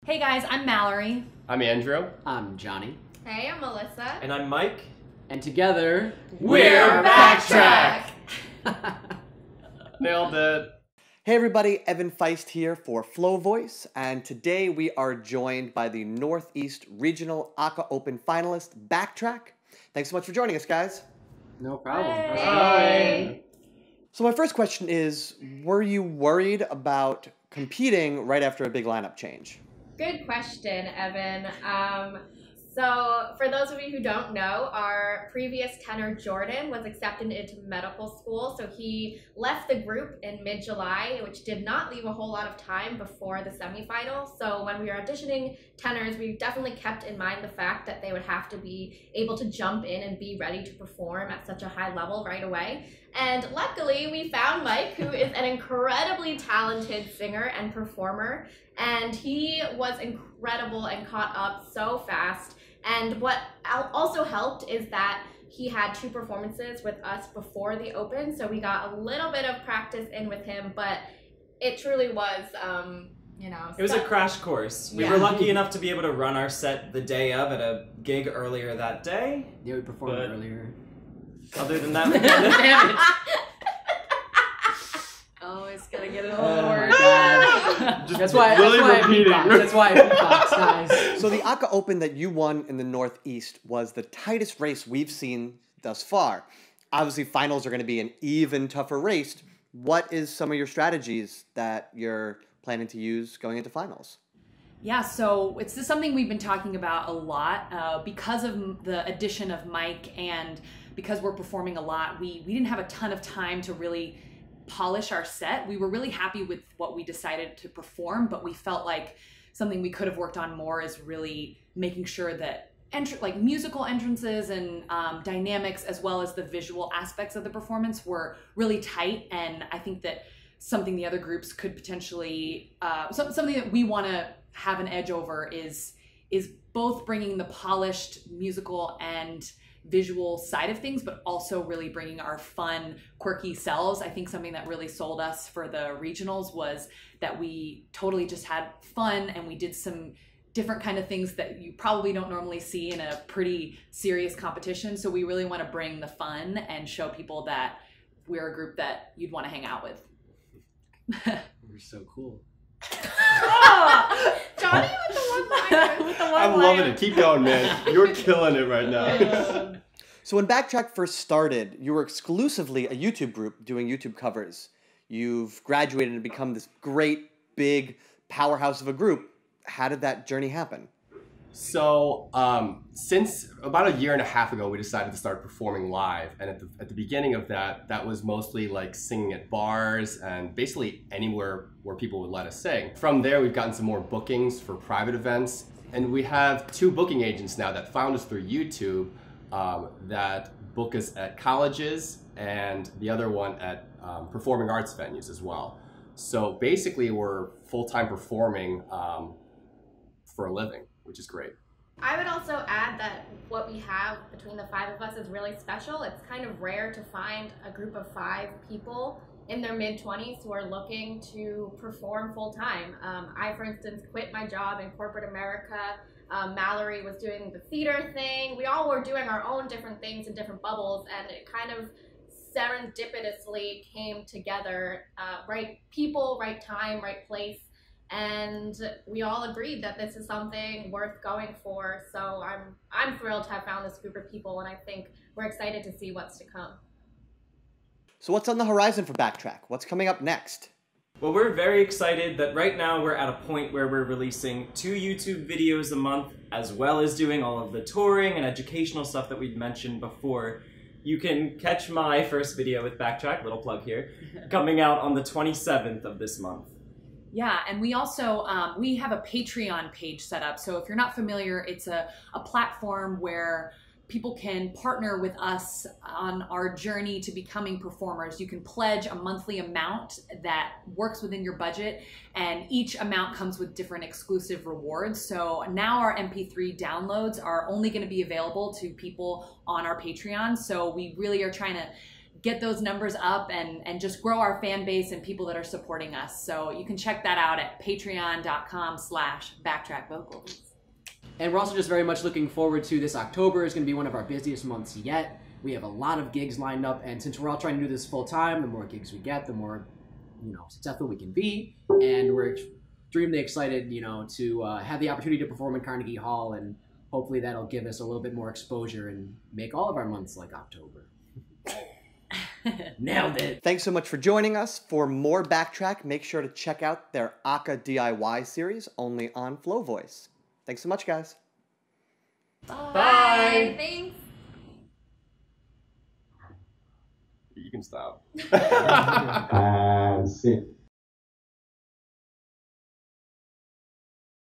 Hey guys, I'm Mallory. I'm Andrew. I'm Johnny. Hey, I'm Melissa. And I'm Mike. And together, we're Backtrack! Nailed it. Hey everybody, Evan Feist here for FloVoice, and today we are joined by the Northeast Regional ACA Open finalist, Backtrack. Thanks so much for joining us, guys. No problem. Hey. So my first question is, were you worried about competing right after a big lineup change? Good question, Evan. So for those of you who don't know, our previous tenor, Jordan, was accepted into medical school. So he left the group in mid-July, which did not leave a whole lot of time before the semifinals. So when we were auditioning tenors, we definitely kept in mind the fact that they would have to be able to jump in and be ready to perform at such a high level right away. And luckily, we found Mike, who is an incredibly talented singer and performer. And he was incredible and caught up so fast. And what also helped is that he had 2 performances with us before the Open, so we got a little bit of practice in with him, but it truly was, It was a crash course. We were lucky enough to be able to run our set the day of at a gig earlier that day. Yeah, we performed earlier. Other than that, we damn it. Always gotta get it all word. That's why I beatbox, guys. So the ACA Open that you won in the Northeast was the tightest race we've seen thus far. Obviously, finals are going to be an even tougher race. What is some of your strategies that you're planning to use going into finals? Yeah, so it's just something we've been talking about a lot because of the addition of Mike and because we're performing a lot. We didn't have a ton of time to really polish our set. We were really happy with what we decided to perform, but we felt like something we could have worked on more is really making sure that musical entrances and dynamics, as well as the visual aspects of the performance, were really tight. And I think that something the other groups could potentially, something that we want to have an edge over is both bringing the polished musical and visual side of things, but also really bringing our fun, quirky selves. I think something that really sold us for the regionals was that we totally just had fun and we did some different kind of things that you probably don't normally see in a pretty serious competition. So we really want to bring the fun and show people that we're a group that you'd want to hang out with. We're so cool. Johnny with the one-liner. I'm loving it. Keep going, man. You're killing it right now. So when Backtrack first started, you were exclusively a YouTube group doing YouTube covers. You've graduated and become this great, big powerhouse of a group. How did that journey happen? So, since about a year and a half ago, we decided to start performing live. And at the beginning of that was mostly like singing at bars and basically anywhere where people would let us sing. From there, we've gotten some more bookings for private events. And we have 2 booking agents now that found us through YouTube that book us at colleges and the other one at performing arts venues as well. So basically, we're full-time performing for a living, which is great. I would also add that what we have between the 5 of us is really special. It's kind of rare to find a group of 5 people in their mid-20s who are looking to perform full-time. I, for instance, quit my job in corporate America. Mallory was doing the theater thing. We all were doing our own different things in different bubbles, and it kind of serendipitously came together. Right people, right time, right place. And we all agreed that this is something worth going for. So I'm thrilled to have found this group of people, and I think we're excited to see what's to come. So what's on the horizon for Backtrack? What's coming up next? Well, we're very excited that right now we're at a point where we're releasing 2 YouTube videos a month, as well as doing all of the touring and educational stuff that we'd mentioned before. You can catch my first video with Backtrack, little plug here, coming out on the 27th of this month. Yeah, and we also, we have a Patreon page set up. So if you're not familiar, it's a platform where people can partner with us on our journey to becoming performers. You can pledge a monthly amount that works within your budget, and each amount comes with different exclusive rewards. So now our MP3 downloads are only going to be available to people on our Patreon. So we really are trying to get those numbers up and just grow our fan base and people that are supporting us. So you can check that out at patreon.com/backtrackvocals. And we're also just very much looking forward to this October. Is going to be one of our busiest months yet. We have a lot of gigs lined up, and since we're all trying to do this full time, the more gigs we get, the more, successful we can be. And we're extremely excited, to have the opportunity to perform in Carnegie Hall, and hopefully that'll give us a little bit more exposure and make all of our months like October. Nailed it. Thanks so much for joining us. For more Backtrack, make sure to check out their Aka DIY series only on FloVoice. Thanks so much, guys. Bye. Thanks. You can stop. That's it.